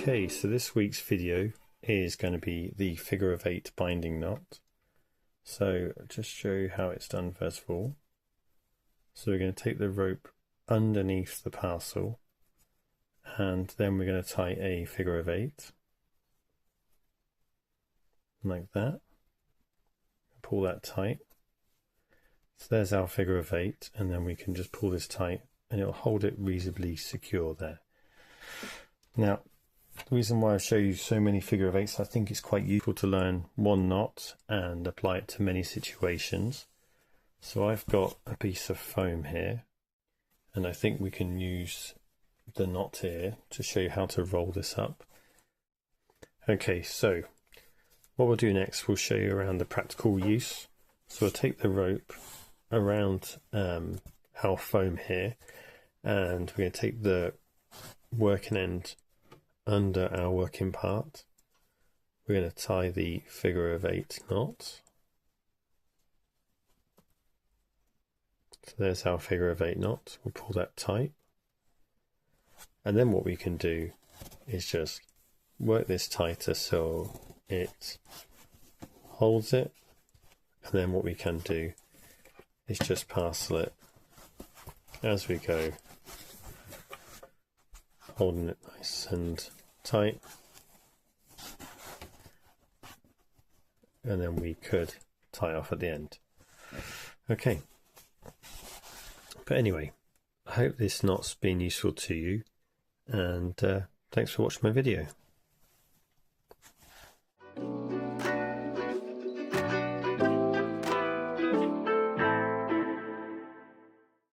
Okay, so this week's video is going to be the figure of 8 binding knot. So I'll just show you how it's done first of all. So we're going to take the rope underneath the parcel and then we're going to tie a figure of 8 like that. Pull that tight. So there's our figure of 8, and then we can just pull this tight and it'll hold it reasonably secure there. Now, the reason why I show you so many figure of 8s, I think it's quite useful to learn one knot and apply it to many situations. So I've got a piece of foam here, and I think we can use the knot here to show you how to roll this up. Okay, so what we'll do next, we'll show you around the practical use. So we'll take the rope around our foam here, and we're going to take the working end under our working part. We're going to tie the figure of 8 knot. So there's our figure of 8 knot. We'll pull that tight. And then what we can do is just work this tighter so it holds it. And then what we can do is just parcel it as we go, holding it nice and tight, and then we could tie off at the end. Okay, but anyway, I hope this knot's been useful to you, and thanks for watching my video.